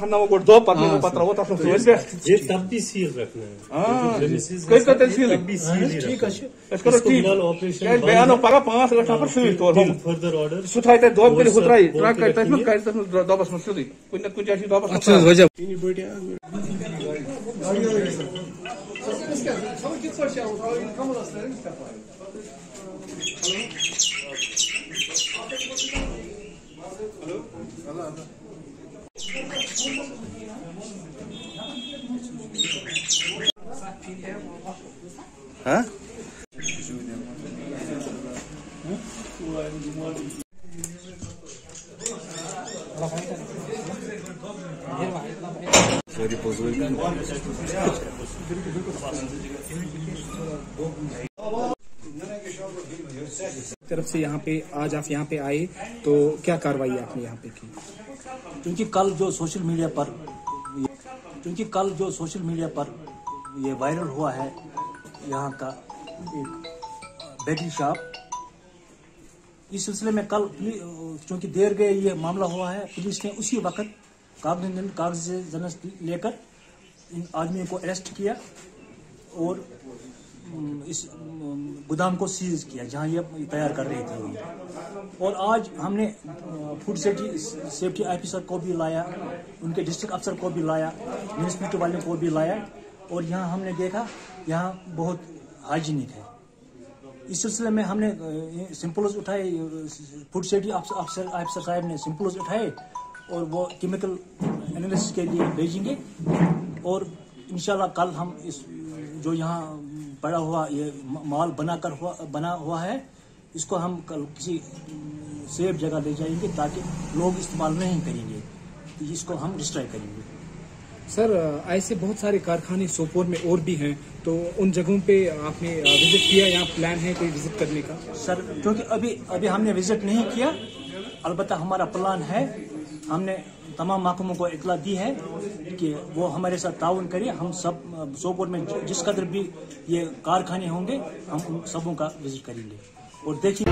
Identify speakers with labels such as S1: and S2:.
S1: खाना वो दो पत्नी को पत्र वो तब
S2: ये तब भी सील रखना है।
S1: कई तो सील
S2: ठीक है
S1: इसको ठीक
S2: ऑपरेशन
S1: क्या बयान पगा 5 लाख पर सील तो
S2: फर्दर ऑर्डर
S1: सुथाई ते दो पे हुतराई ट्रक करता है काय तक दो बस में सीधी कुछ न कुछ ऐसी दो बस अच्छा हो जा इनी बैठे गाड़ी आ रही है इसका सब किस पर से कम रास्ता है इसका हेलो हाँ सॉरी
S3: तरफ से यहाँ पे आज आप यहाँ पे आए तो क्या कार्रवाई आपने यहाँ पे की?
S4: क्योंकि कल जो सोशल मीडिया पर ये वायरल हुआ है यहाँ का एक बेकरी शॉप, इस सिलसिले में कल क्योंकि देर गए ये मामला हुआ है, पुलिस ने उसी वक्त कागज लेकर इन आदमियों को अरेस्ट किया और इस गोदाम को सीज किया जहां ये तैयार कर रहे थे। और आज हमने फूड सेफ्टी ऑफिसर को भी लाया, उनके डिस्ट्रिक्ट अफसर को भी लाया, म्यूनिसिपैलिटी वालों को भी लाया और यहाँ हमने देखा यहाँ बहुत हाइजीनिक है। इस सिलसिले में हमने सैंपल्स उठाए, फूड सेफ्टी ऑफिसर साहब ने सैंपल्स उठाए और वो केमिकल एनालिसिस के लिए भेजेंगे और इंशाल्लाह कल हम इस जो यहाँ पड़ा हुआ ये माल बना हुआ है इसको हम कल किसी सेफ जगह ले जाएंगे ताकि लोग इस्तेमाल नहीं करेंगे, इसको हम डिस्ट्रॉय करेंगे।
S3: सर ऐसे बहुत सारे कारखाने सोपोर में और भी हैं, तो उन जगहों पे आपने विजिट किया, यहाँ प्लान है कोई विजिट करने का?
S4: सर क्योंकि अभी हमने विजिट नहीं किया, अलबत्ता हमारा प्लान है। हमने तमाम महकमों को इतला दी है कि वो हमारे साथ ताउन करें। हम सब सोपोर में जिस कदर भी ये कारखाने होंगे हम उन सबों का विजिट करेंगे और देखिए।